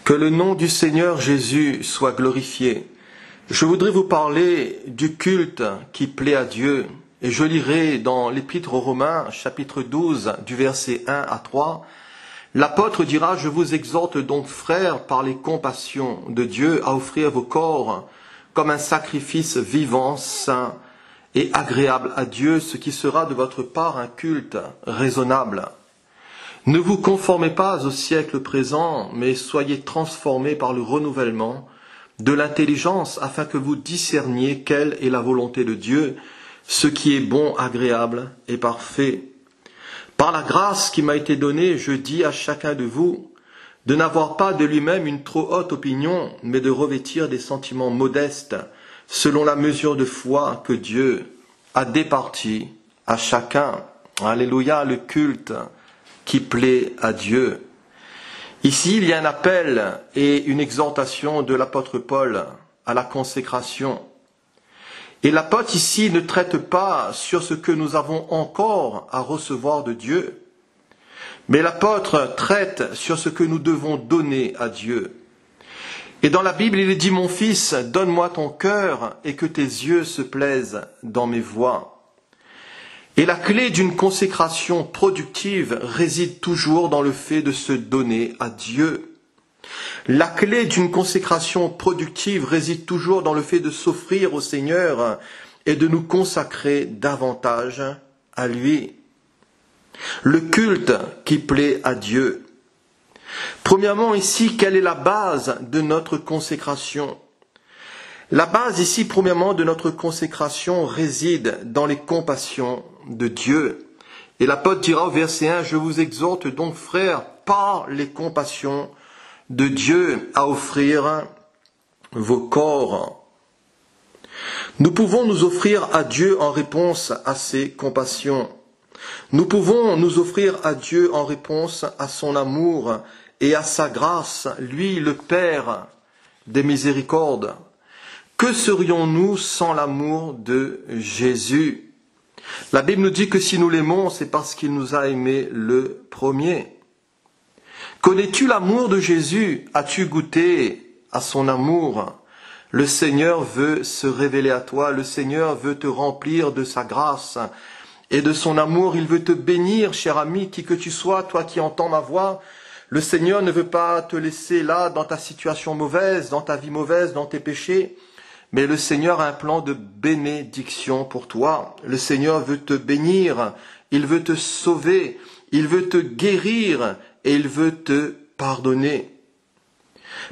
Que le nom du Seigneur Jésus soit glorifié. Je voudrais vous parler du culte qui plaît à Dieu. Et je lirai dans l'Épître aux Romains, chapitre 12, du verset 1 à 3. L'apôtre dira, je vous exhorte donc, frères, par les compassions de Dieu, à offrir vos corps comme un sacrifice vivant, saint et agréable à Dieu, ce qui sera de votre part un culte raisonnable. Ne vous conformez pas au siècle présent, mais soyez transformés par le renouvellement de l'intelligence, afin que vous discerniez quelle est la volonté de Dieu, ce qui est bon, agréable et parfait. Par la grâce qui m'a été donnée, je dis à chacun de vous de n'avoir pas de lui-même une trop haute opinion, mais de revêtir des sentiments modestes, selon la mesure de foi que Dieu a départie à chacun. Alléluia, le culte qui plaît à Dieu. Ici, il y a un appel et une exhortation de l'apôtre Paul à la consécration. Et l'apôtre ici ne traite pas sur ce que nous avons encore à recevoir de Dieu, mais l'apôtre traite sur ce que nous devons donner à Dieu. Et dans la Bible, il est dit, mon fils, donne-moi ton cœur et que tes yeux se plaisent dans mes voies. Et la clé d'une consécration productive réside toujours dans le fait de se donner à Dieu. La clé d'une consécration productive réside toujours dans le fait de s'offrir au Seigneur et de nous consacrer davantage à lui. Le culte qui plaît à Dieu. Premièrement ici, quelle est la base de notre consécration ? La base ici, premièrement, de notre consécration réside dans les compassions de Dieu. Et l'apôtre dira au verset 1, « Je vous exhorte donc, frères, par les compassions de Dieu, à offrir vos corps. » Nous pouvons nous offrir à Dieu en réponse à ses compassions. Nous pouvons nous offrir à Dieu en réponse à son amour et à sa grâce, lui, le Père des miséricordes. Que serions-nous sans l'amour de Jésus ? La Bible nous dit que si nous l'aimons, c'est parce qu'il nous a aimés le premier. Connais-tu l'amour de Jésus ? As-tu goûté à son amour ? Le Seigneur veut se révéler à toi, le Seigneur veut te remplir de sa grâce et de son amour. Il veut te bénir, cher ami, qui que tu sois, toi qui entends ma voix. Le Seigneur ne veut pas te laisser là dans ta situation mauvaise, dans ta vie mauvaise, dans tes péchés. Mais le Seigneur a un plan de bénédiction pour toi. Le Seigneur veut te bénir, il veut te sauver, il veut te guérir et il veut te pardonner.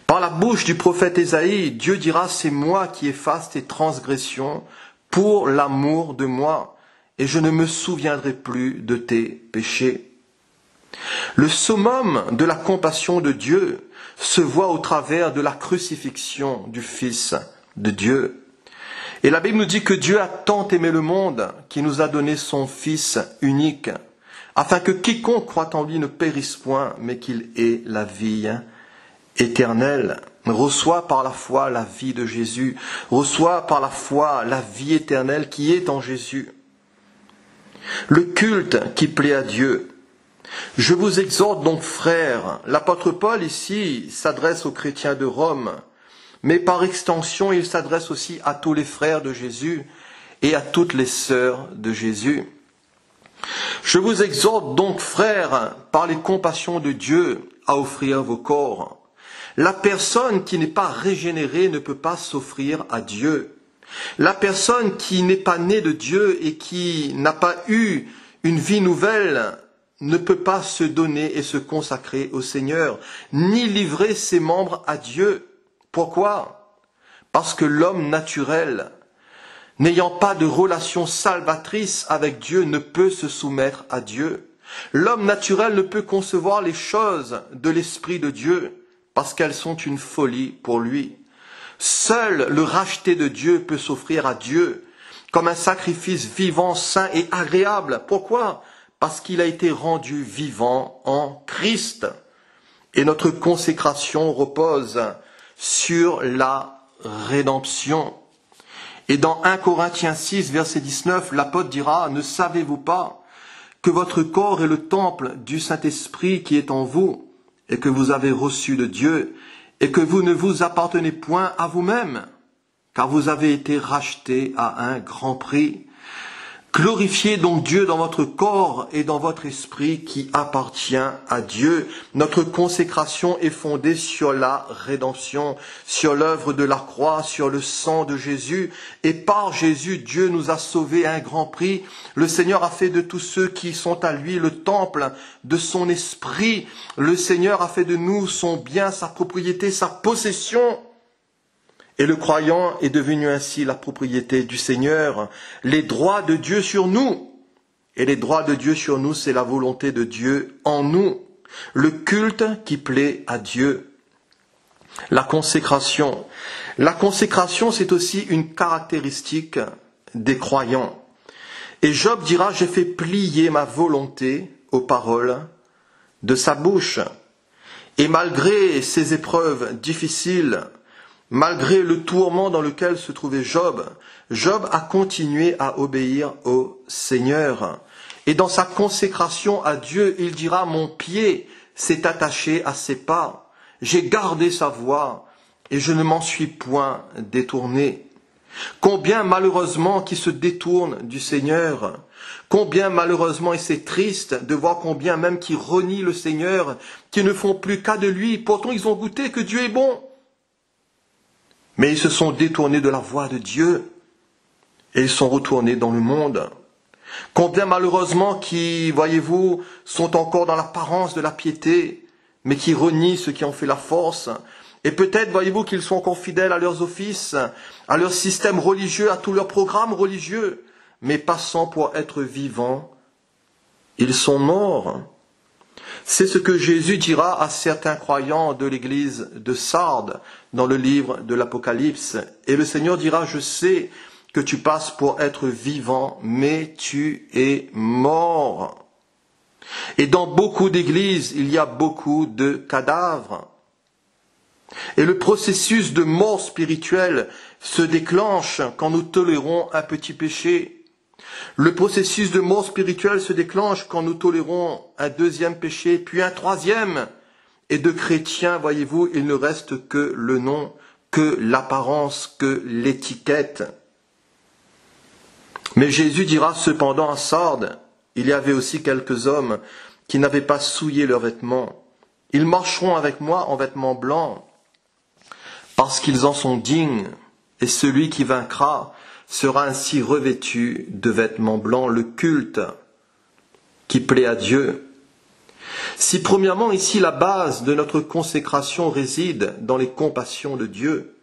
Par la bouche du prophète Ésaïe, Dieu dira, c'est moi qui efface tes transgressions pour l'amour de moi, et je ne me souviendrai plus de tes péchés. Le summum de la compassion de Dieu se voit au travers de la crucifixion du Fils de Dieu. Et la Bible nous dit que Dieu a tant aimé le monde qu'il nous a donné son Fils unique, afin que quiconque croit en lui ne périsse point, mais qu'il ait la vie éternelle. Reçois par la foi la vie de Jésus, reçois par la foi la vie éternelle qui est en Jésus. Le culte qui plaît à Dieu. Je vous exhorte donc, frères, l'apôtre Paul ici s'adresse aux chrétiens de Rome, mais par extension, il s'adresse aussi à tous les frères de Jésus et à toutes les sœurs de Jésus. Je vous exhorte donc, frères, par les compassions de Dieu, à offrir vos corps. La personne qui n'est pas régénérée ne peut pas s'offrir à Dieu. La personne qui n'est pas née de Dieu et qui n'a pas eu une vie nouvelle ne peut pas se donner et se consacrer au Seigneur, ni livrer ses membres à Dieu. Pourquoi ? Parce que l'homme naturel, n'ayant pas de relation salvatrice avec Dieu, ne peut se soumettre à Dieu. L'homme naturel ne peut concevoir les choses de l'Esprit de Dieu, parce qu'elles sont une folie pour lui. Seul le racheté de Dieu peut s'offrir à Dieu comme un sacrifice vivant, saint et agréable. Pourquoi ? Parce qu'il a été rendu vivant en Christ. Et notre consécration repose sur la rédemption. Et dans 1 Corinthiens 6, verset 19, l'apôtre dira, « Ne savez-vous pas que votre corps est le temple du Saint-Esprit qui est en vous et que vous avez reçu de Dieu et que vous ne vous appartenez point à vous-même, car vous avez été rachetés à un grand prix. Glorifiez donc Dieu dans votre corps et dans votre esprit qui appartient à Dieu. Notre consécration est fondée sur la rédemption, sur l'œuvre de la croix, sur le sang de Jésus. Et par Jésus, Dieu nous a sauvés à un grand prix. Le Seigneur a fait de tous ceux qui sont à lui le temple de son esprit. Le Seigneur a fait de nous son bien, sa propriété, sa possession. Et le croyant est devenu ainsi la propriété du Seigneur, les droits de Dieu sur nous. Et les droits de Dieu sur nous, c'est la volonté de Dieu en nous, le culte qui plaît à Dieu. La consécration. La consécration, c'est aussi une caractéristique des croyants. Et Job dira, j'ai fait plier ma volonté aux paroles de sa bouche. Et malgré ces épreuves difficiles, malgré le tourment dans lequel se trouvait Job, Job a continué à obéir au Seigneur. Et dans sa consécration à Dieu, il dira, mon pied s'est attaché à ses pas. J'ai gardé sa voie et je ne m'en suis point détourné. Combien malheureusement qui se détournent du Seigneur, combien malheureusement, et c'est triste de voir combien même qui renient le Seigneur, qui ne font plus cas de lui, pourtant ils ont goûté que Dieu est bon. Mais ils se sont détournés de la voie de Dieu et ils sont retournés dans le monde. Combien malheureusement qui, voyez-vous, sont encore dans l'apparence de la piété, mais qui renient ceux qui ont fait la force. Et peut-être, voyez-vous, qu'ils sont encore fidèles à leurs offices, à leur système religieux, à tous leurs programmes religieux, mais passant pour être vivants, ils sont morts. C'est ce que Jésus dira à certains croyants de l'église de Sardes dans le livre de l'Apocalypse. Et le Seigneur dira, je sais que tu passes pour être vivant, mais tu es mort. Et dans beaucoup d'églises, il y a beaucoup de cadavres. Et le processus de mort spirituelle se déclenche quand nous tolérons un petit péché. Le processus de mort spirituelle se déclenche quand nous tolérons un deuxième péché, puis un troisième. Et de chrétiens, voyez-vous, il ne reste que le nom, que l'apparence, que l'étiquette. Mais Jésus dira cependant à Sardes, il y avait aussi quelques hommes qui n'avaient pas souillé leurs vêtements. Ils marcheront avec moi en vêtements blancs, parce qu'ils en sont dignes, et celui qui vaincra sera ainsi revêtu de vêtements blancs, le culte qui plaît à Dieu. Si premièrement ici la base de notre consécration réside dans les compassions de Dieu,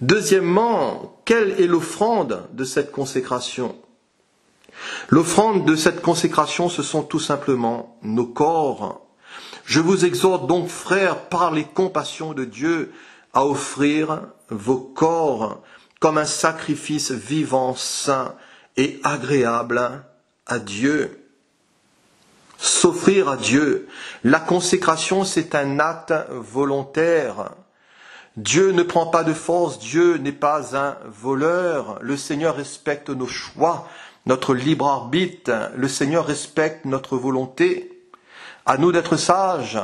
deuxièmement, quelle est l'offrande de cette consécration? L'offrande de cette consécration, ce sont tout simplement nos corps. Je vous exhorte donc, frères, par les compassions de Dieu, à offrir vos corps comme un sacrifice vivant, saint et agréable à Dieu. S'offrir à Dieu. La consécration, c'est un acte volontaire. Dieu ne prend pas de force, Dieu n'est pas un voleur. Le Seigneur respecte nos choix, notre libre arbitre. Le Seigneur respecte notre volonté. À nous d'être sages,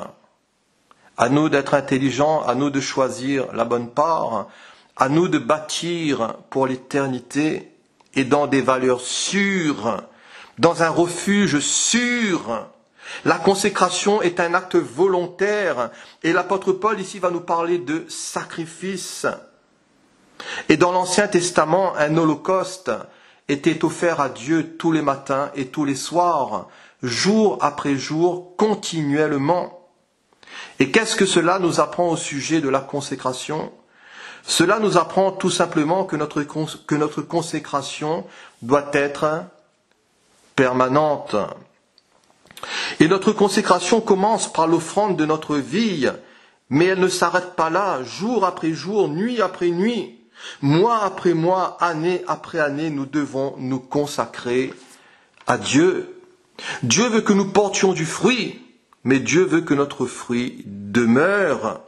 à nous d'être intelligents, à nous de choisir la bonne part, à nous de bâtir pour l'éternité et dans des valeurs sûres, dans un refuge sûr. La consécration est un acte volontaire et l'apôtre Paul ici va nous parler de sacrifice. Et dans l'Ancien Testament, un holocauste était offert à Dieu tous les matins et tous les soirs, jour après jour, continuellement. Et qu'est-ce que cela nous apprend au sujet de la consécration ? Cela nous apprend tout simplement que notre consécration doit être permanente. Et notre consécration commence par l'offrande de notre vie, mais elle ne s'arrête pas là, jour après jour, nuit après nuit, mois après mois, année après année, nous devons nous consacrer à Dieu. Dieu veut que nous portions du fruit, mais Dieu veut que notre fruit demeure.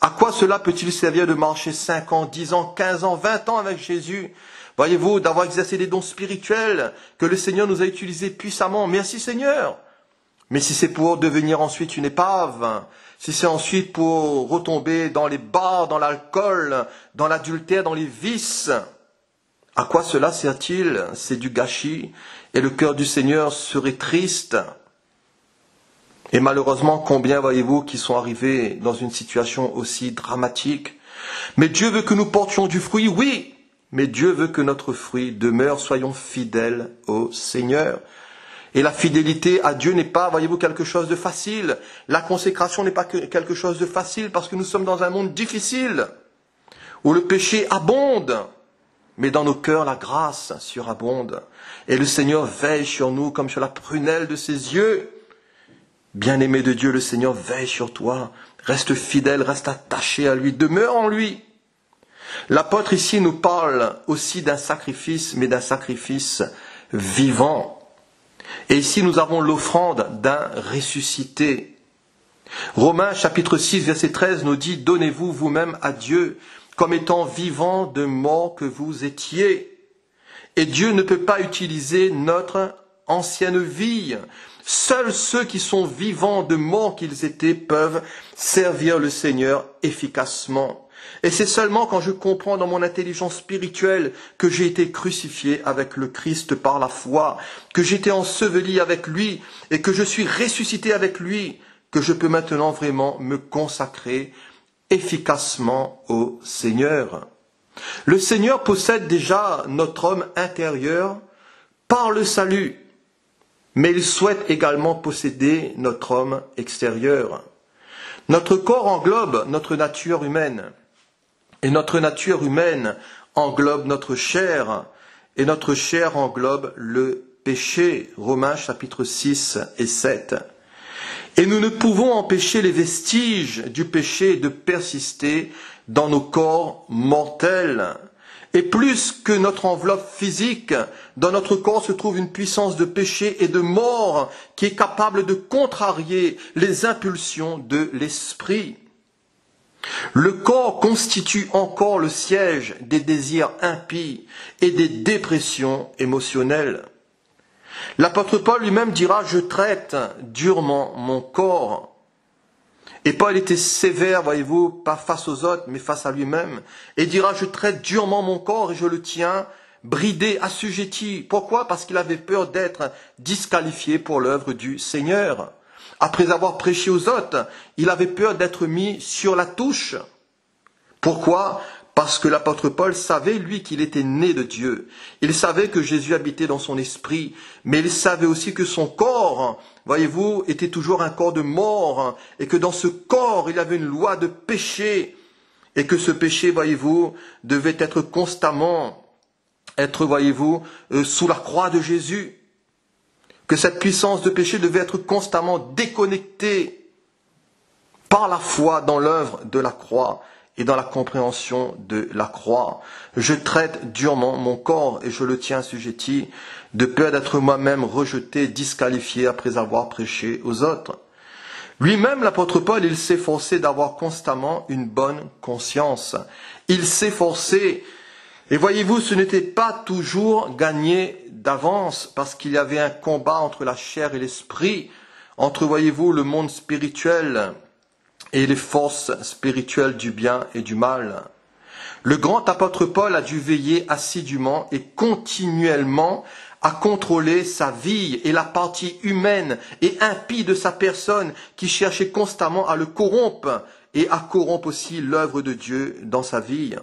À quoi cela peut-il servir de marcher 5 ans, 10 ans, 15 ans, 20 ans avec Jésus? Voyez-vous, d'avoir exercé des dons spirituels que le Seigneur nous a utilisés puissamment. Merci Seigneur. Mais si c'est pour devenir ensuite une épave, si c'est ensuite pour retomber dans les bars, dans l'alcool, dans l'adultère, dans les vices, à quoi cela sert-il? C'est du gâchis et le cœur du Seigneur serait triste. Et malheureusement, combien voyez-vous qui sont arrivés dans une situation aussi dramatique? Mais Dieu veut que nous portions du fruit, oui, mais Dieu veut que notre fruit demeure, soyons fidèles au Seigneur. Et la fidélité à Dieu n'est pas, voyez-vous, quelque chose de facile. La consécration n'est pas quelque chose de facile parce que nous sommes dans un monde difficile où le péché abonde. Mais dans nos cœurs, la grâce surabonde. Et le Seigneur veille sur nous comme sur la prunelle de ses yeux. Bien-aimé de Dieu, le Seigneur veille sur toi. Reste fidèle, reste attaché à lui, demeure en lui. L'apôtre ici nous parle aussi d'un sacrifice, mais d'un sacrifice vivant. Et ici nous avons l'offrande d'un ressuscité. Romains chapitre 6 verset 13 nous dit « Donnez-vous vous-même à Dieu comme étant vivant de mort que vous étiez. » Et Dieu ne peut pas utiliser notre ancienne vie. Seuls ceux qui sont vivants de mort qu'ils étaient peuvent servir le Seigneur efficacement. Et c'est seulement quand je comprends dans mon intelligence spirituelle que j'ai été crucifié avec le Christ par la foi, que j'ai été enseveli avec lui et que je suis ressuscité avec lui, que je peux maintenant vraiment me consacrer efficacement au Seigneur. Le Seigneur possède déjà notre homme intérieur par le salut, mais il souhaite également posséder notre homme extérieur. Notre corps englobe notre nature humaine, et notre nature humaine englobe notre chair, et notre chair englobe le péché. Romains chapitre 6 et 7. Et nous ne pouvons empêcher les vestiges du péché de persister dans nos corps mortels. Et plus que notre enveloppe physique, dans notre corps se trouve une puissance de péché et de mort qui est capable de contrarier les impulsions de l'esprit. Le corps constitue encore le siège des désirs impies et des dépressions émotionnelles. L'apôtre Paul lui-même dira « Je traite durement mon corps ». Et Paul était sévère, voyez-vous, pas face aux autres, mais face à lui-même. Et dira « Je traite durement mon corps et je le tiens bridé, assujetti ». Pourquoi? Parce qu'il avait peur d'être disqualifié pour l'œuvre du Seigneur. Après avoir prêché aux autres, il avait peur d'être mis sur la touche. Pourquoi? Parce que l'apôtre Paul savait, lui, qu'il était né de Dieu. Il savait que Jésus habitait dans son esprit, mais il savait aussi que son corps, voyez-vous, était toujours un corps de mort, et que dans ce corps, il y avait une loi de péché, et que ce péché, voyez-vous, devait être constamment, voyez-vous, sous la croix de Jésus. Que cette puissance de péché devait être constamment déconnectée par la foi dans l'œuvre de la croix et dans la compréhension de la croix. Je traite durement mon corps et je le tiens assujetti, de peur d'être moi-même rejeté, disqualifié après avoir prêché aux autres. Lui-même, l'apôtre Paul, il s'efforçait d'avoir constamment une bonne conscience. Il s'efforçait. Et voyez-vous, ce n'était pas toujours gagné d'avance, parce qu'il y avait un combat entre la chair et l'esprit, entre, voyez-vous, le monde spirituel et les forces spirituelles du bien et du mal. Le grand apôtre Paul a dû veiller assidûment et continuellement à contrôler sa vie et la partie humaine et impie de sa personne qui cherchait constamment à le corrompre et à corrompre aussi l'œuvre de Dieu dans sa vie.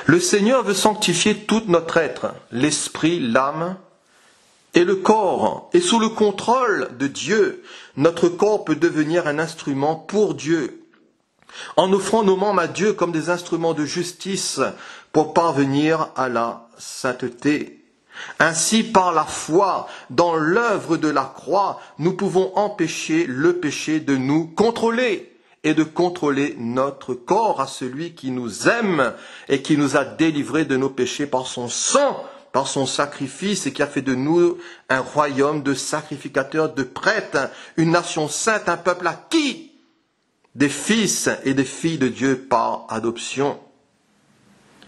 Le Seigneur veut sanctifier tout notre être, l'esprit, l'âme et le corps. Et sous le contrôle de Dieu, notre corps peut devenir un instrument pour Dieu, en offrant nos membres à Dieu comme des instruments de justice pour parvenir à la sainteté. Ainsi, par la foi dans l'œuvre de la croix, nous pouvons empêcher le péché de nous contrôler et de contrôler notre corps à celui qui nous aime et qui nous a délivrés de nos péchés par son sang, par son sacrifice, et qui a fait de nous un royaume de sacrificateurs, de prêtres, une nation sainte, un peuple acquis, des fils et des filles de Dieu par adoption.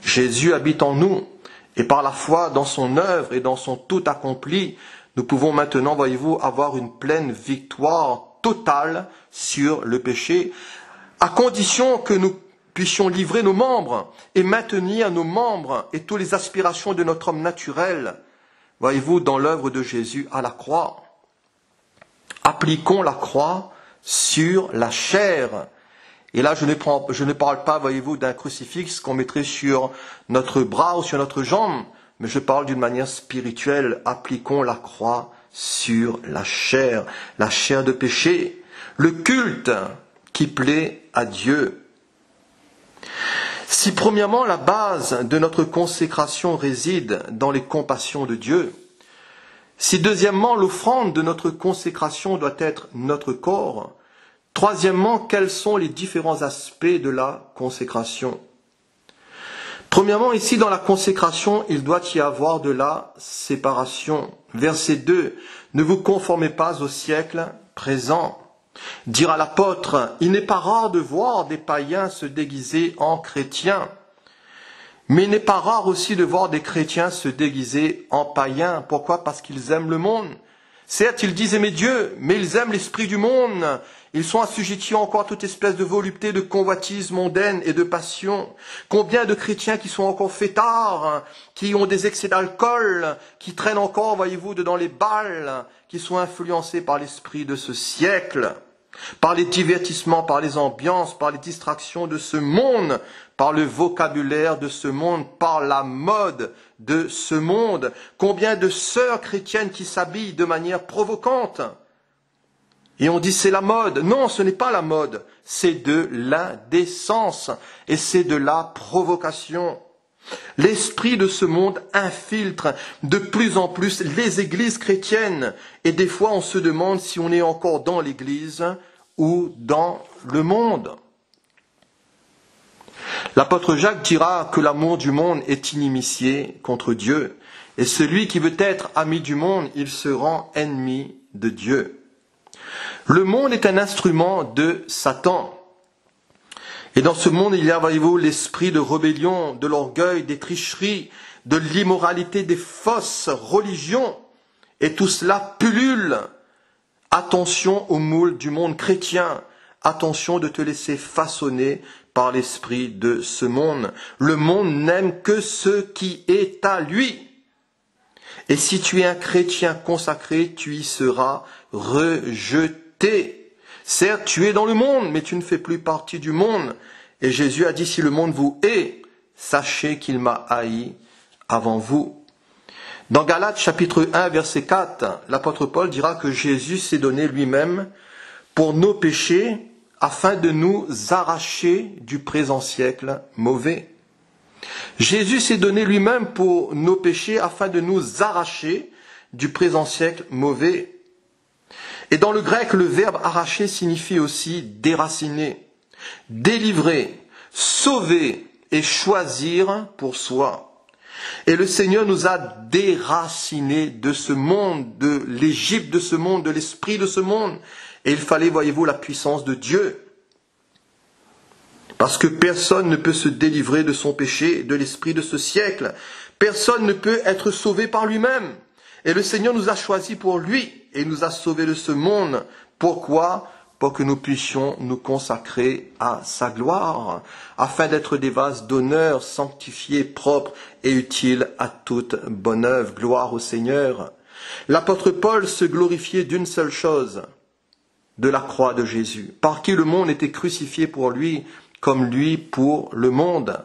Jésus habite en nous, et par la foi dans son œuvre et dans son tout accompli, nous pouvons maintenant, voyez-vous, avoir une pleine victoire totale sur le péché, à condition que nous puissions livrer nos membres et maintenir nos membres et toutes les aspirations de notre homme naturel, voyez-vous, dans l'œuvre de Jésus à la croix. Appliquons la croix sur la chair. Et là, je ne parle pas, voyez-vous, d'un crucifix qu'on mettrait sur notre bras ou sur notre jambe, mais je parle d'une manière spirituelle. Appliquons la croix sur la chair de péché, le culte qui plaît à Dieu. Si premièrement la base de notre consécration réside dans les compassions de Dieu, si deuxièmement l'offrande de notre consécration doit être notre corps, troisièmement, quels sont les différents aspects de la consécration? Premièrement, ici dans la consécration, il doit y avoir de la séparation. Verset 2, ne vous conformez pas au siècle présent. Dira l'apôtre, il n'est pas rare de voir des païens se déguiser en chrétiens. Mais il n'est pas rare aussi de voir des chrétiens se déguiser en païens. Pourquoi? Parce qu'ils aiment le monde. Certes, ils disent aimer Dieu, mais ils aiment l'esprit du monde. Ils sont assujettis encore à toute espèce de volupté, de convoitise mondaine et de passion. Combien de chrétiens qui sont encore fêtards, qui ont des excès d'alcool, qui traînent encore, voyez-vous, dans les bals, qui sont influencés par l'esprit de ce siècle, par les divertissements, par les ambiances, par les distractions de ce monde, par le vocabulaire de ce monde, par la mode de ce monde. Combien de sœurs chrétiennes qui s'habillent de manière provocante. Et on dit c'est la mode. Non, ce n'est pas la mode. C'est de l'indécence et c'est de la provocation. L'esprit de ce monde infiltre de plus en plus les églises chrétiennes. Et des fois, on se demande si on est encore dans l'église ou dans le monde. L'apôtre Jacques dira que l'amour du monde est inimitié contre Dieu. Et celui qui veut être ami du monde, il se rend ennemi de Dieu. Le monde est un instrument de Satan. Et dans ce monde, il y a, voyez-vous, l'esprit de rébellion, de l'orgueil, des tricheries, de l'immoralité, des fausses religions. Et tout cela pullule. Attention au moule du monde chrétien. Attention de te laisser façonner par l'esprit de ce monde. Le monde n'aime que ce qui est à lui. Et si tu es un chrétien consacré, tu y seras rejeté. Certes, tu es dans le monde, mais tu ne fais plus partie du monde. Et Jésus a dit, si le monde vous hait, sachez qu'il m'a haï avant vous. Dans Galates chapitre 1, verset 4, l'apôtre Paul dira que Jésus s'est donné lui-même pour nos péchés, afin de nous arracher du présent siècle mauvais. Jésus s'est donné lui-même pour nos péchés, afin de nous arracher du présent siècle mauvais. Et dans le grec, le verbe arracher signifie aussi déraciner, délivrer, sauver et choisir pour soi. Et le Seigneur nous a déracinés de ce monde, de l'Égypte de ce monde, de l'esprit de ce monde. Et il fallait, voyez-vous, la puissance de Dieu. Parce que personne ne peut se délivrer de son péché, de l'esprit de ce siècle. Personne ne peut être sauvé par lui-même. Et le Seigneur nous a choisis pour lui et nous a sauvés de ce monde. Pourquoi? Pour que nous puissions nous consacrer à sa gloire, afin d'être des vases d'honneur, sanctifiés, propres et utiles à toute bonne œuvre. Gloire au Seigneur. L'apôtre Paul se glorifiait d'une seule chose, de la croix de Jésus, par qui le monde était crucifié pour lui, comme lui pour le monde.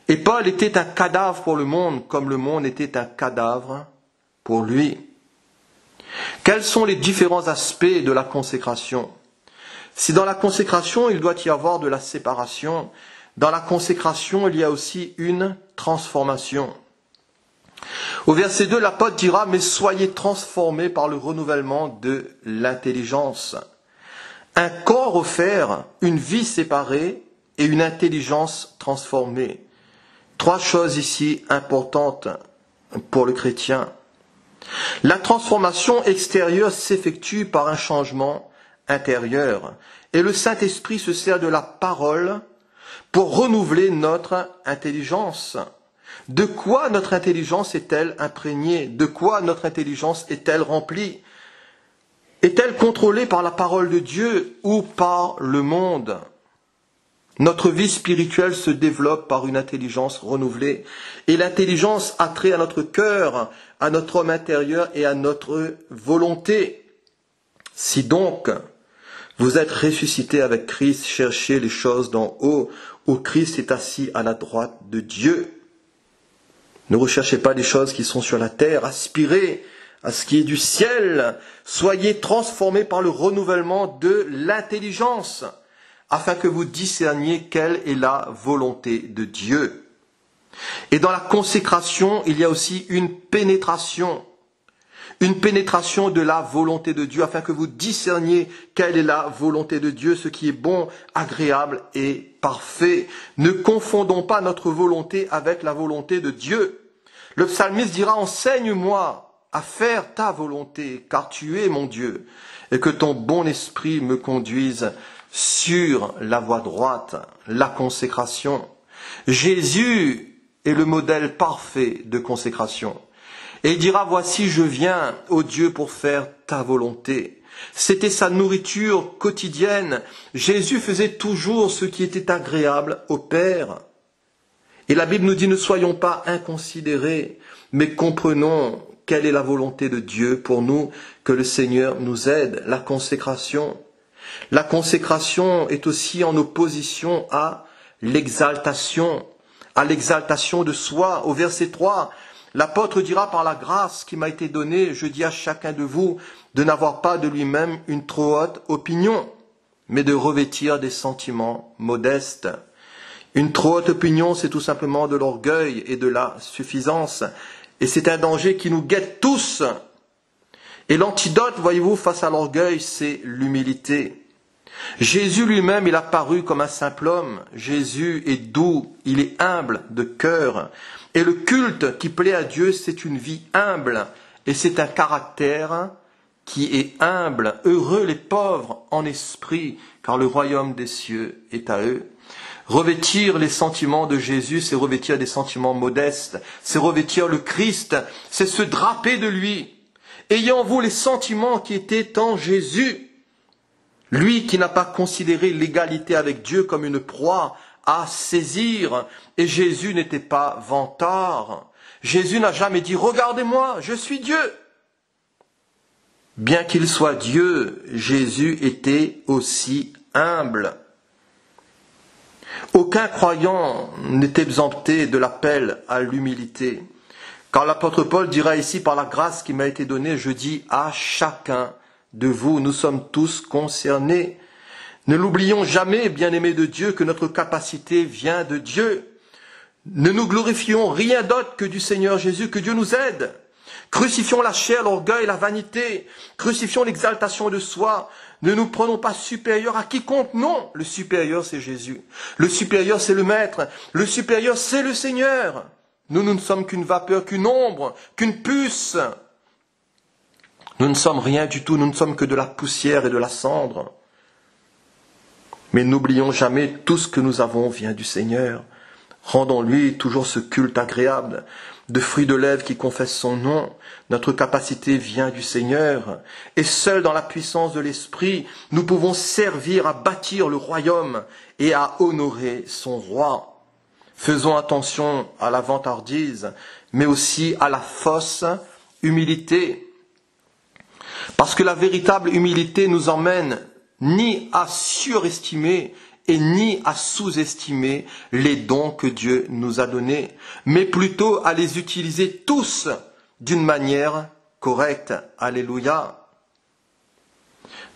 Et Paul était un cadavre pour le monde, comme le monde était un cadavre pour lui. Quels sont les différents aspects de la consécration? Si dans la consécration, il doit y avoir de la séparation, dans la consécration, il y a aussi une transformation. Au verset 2, l'apôtre dira « Mais soyez transformés par le renouvellement de l'intelligence ». Un corps offert, une vie séparée et une intelligence transformée. Trois choses ici importantes pour le chrétien. La transformation extérieure s'effectue par un changement intérieur. Et le Saint-Esprit se sert de la parole pour renouveler notre intelligence. De quoi notre intelligence est-elle imprégnée? De quoi notre intelligence est-elle remplie? Est-elle contrôlée par la parole de Dieu ou par le monde? Notre vie spirituelle se développe par une intelligence renouvelée. Et l'intelligence a trait à notre cœur, à notre homme intérieur et à notre volonté. Si donc vous êtes ressuscités avec Christ, cherchez les choses d'en haut, où Christ est assis à la droite de Dieu. Ne recherchez pas les choses qui sont sur la terre, aspirez à ce qui est du ciel. Soyez transformés par le renouvellement de l'intelligence, afin que vous discerniez quelle est la volonté de Dieu. Et dans la consécration, il y a aussi une pénétration de la volonté de Dieu, afin que vous discerniez quelle est la volonté de Dieu, ce qui est bon, agréable et parfait. Ne confondons pas notre volonté avec la volonté de Dieu. Le psalmiste dira, enseigne-moi à faire ta volonté, car tu es mon Dieu, et que ton bon esprit me conduise sur la voie droite, la consécration. Jésus est le modèle parfait de consécration. Et il dira, voici, je viens, ô Dieu, pour faire ta volonté. C'était sa nourriture quotidienne. Jésus faisait toujours ce qui était agréable au Père. Et la Bible nous dit, ne soyons pas inconsidérés, mais comprenons quelle est la volonté de Dieu pour nous, que le Seigneur nous aide. La consécration. La consécration est aussi en opposition à l'exaltation de soi. Au verset 3, l'apôtre dira, par la grâce qui m'a été donnée, je dis à chacun de vous de n'avoir pas de lui-même une trop haute opinion, mais de revêtir des sentiments modestes. Une trop haute opinion, c'est tout simplement de l'orgueil et de la suffisance. Et c'est un danger qui nous guette tous. Et l'antidote, voyez-vous, face à l'orgueil, c'est l'humilité. Jésus lui-même, il a paru comme un simple homme. Jésus est doux, il est humble de cœur. Et le culte qui plaît à Dieu, c'est une vie humble. Et c'est un caractère qui est humble. Heureux les pauvres en esprit, car le royaume des cieux est à eux. Revêtir les sentiments de Jésus, c'est revêtir des sentiments modestes. C'est revêtir le Christ, c'est se draper de lui. Ayez en vous les sentiments qui étaient en Jésus. Lui qui n'a pas considéré l'égalité avec Dieu comme une proie à saisir. Et Jésus n'était pas vantard. Jésus n'a jamais dit « Regardez-moi, je suis Dieu ». Bien qu'il soit Dieu, Jésus était aussi humble. Aucun croyant n'est exempté de l'appel à l'humilité. Car l'apôtre Paul dira ici, par la grâce qui m'a été donnée, je dis à chacun de vous, nous sommes tous concernés. Ne l'oublions jamais, bien-aimés de Dieu, que notre capacité vient de Dieu. Ne nous glorifions rien d'autre que du Seigneur Jésus, que Dieu nous aide. Crucifions la chair, l'orgueil, la vanité. Crucifions l'exaltation de soi. Ne nous prenons pas supérieurs à quiconque. Non, le supérieur c'est Jésus. Le supérieur c'est le Maître. Le supérieur c'est le Seigneur. Nous ne sommes qu'une vapeur, qu'une ombre, qu'une puce. Nous ne sommes rien du tout, nous ne sommes que de la poussière et de la cendre. Mais n'oublions jamais, tout ce que nous avons vient du Seigneur. Rendons-lui toujours ce culte agréable, de fruits de lèvres qui confessent son nom. Notre capacité vient du Seigneur. Et seul dans la puissance de l'Esprit, nous pouvons servir à bâtir le royaume et à honorer son roi. Faisons attention à la vantardise, mais aussi à la fausse humilité. Parce que la véritable humilité nous emmène ni à surestimer et ni à sous-estimer les dons que Dieu nous a donnés, mais plutôt à les utiliser tous d'une manière correcte. Alléluia.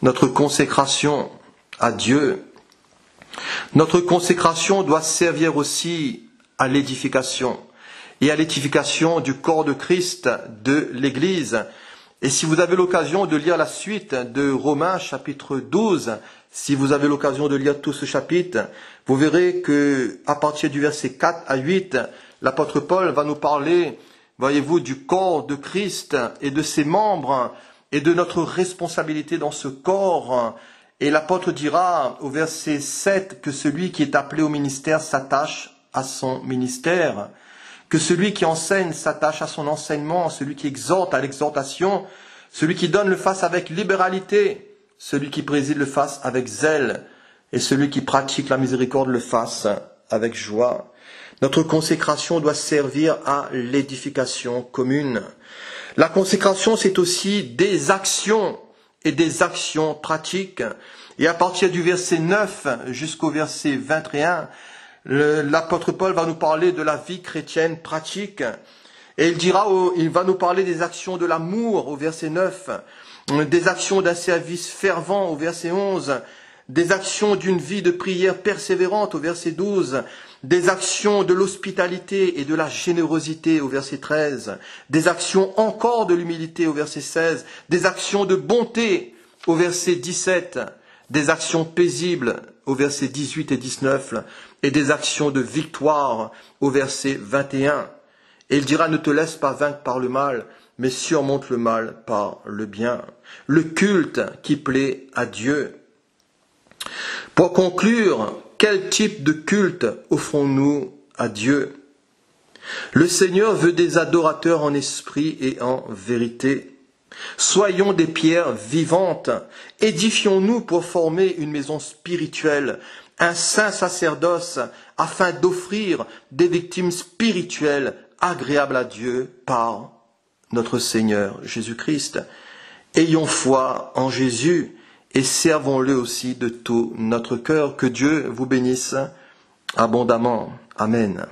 Notre consécration à Dieu, notre consécration doit servir aussi à l'édification et à l'édification du corps de Christ, de l'Église. Et si vous avez l'occasion de lire la suite de Romains chapitre 12, si vous avez l'occasion de lire tout ce chapitre, vous verrez que à partir du verset 4 à 8, l'apôtre Paul va nous parler, voyez-vous, du corps de Christ et de ses membres et de notre responsabilité dans ce corps. Et l'apôtre dira au verset 7 que celui qui est appelé au ministère s'attache à son ministère. que celui qui enseigne s'attache à son enseignement, celui qui exhorte à l'exhortation, celui qui donne le fasse avec libéralité, celui qui préside le fasse avec zèle, et celui qui pratique la miséricorde le fasse avec joie. Notre consécration doit servir à l'édification commune. La consécration, c'est aussi des actions et des actions pratiques. Et à partir du verset 9 jusqu'au verset 21, l'apôtre Paul va nous parler de la vie chrétienne pratique. Et il va nous parler des actions de l'amour au verset 9, des actions d'un service fervent au verset 11, des actions d'une vie de prière persévérante au verset 12, des actions de l'hospitalité et de la générosité au verset 13, des actions encore de l'humilité au verset 16, des actions de bonté au verset 17, des actions paisibles au verset 18 et 19, et des actions de victoire au verset 21. Et il dira, ne te laisse pas vaincre par le mal, mais surmonte le mal par le bien. Le culte qui plaît à Dieu. Pour conclure, quel type de culte offrons-nous à Dieu? Le Seigneur veut des adorateurs en esprit et en vérité. Soyons des pierres vivantes, édifions-nous pour former une maison spirituelle, un saint sacerdoce, afin d'offrir des victimes spirituelles agréables à Dieu par notre Seigneur Jésus-Christ. Ayons foi en Jésus et servons-le aussi de tout notre cœur. Que Dieu vous bénisse abondamment. Amen.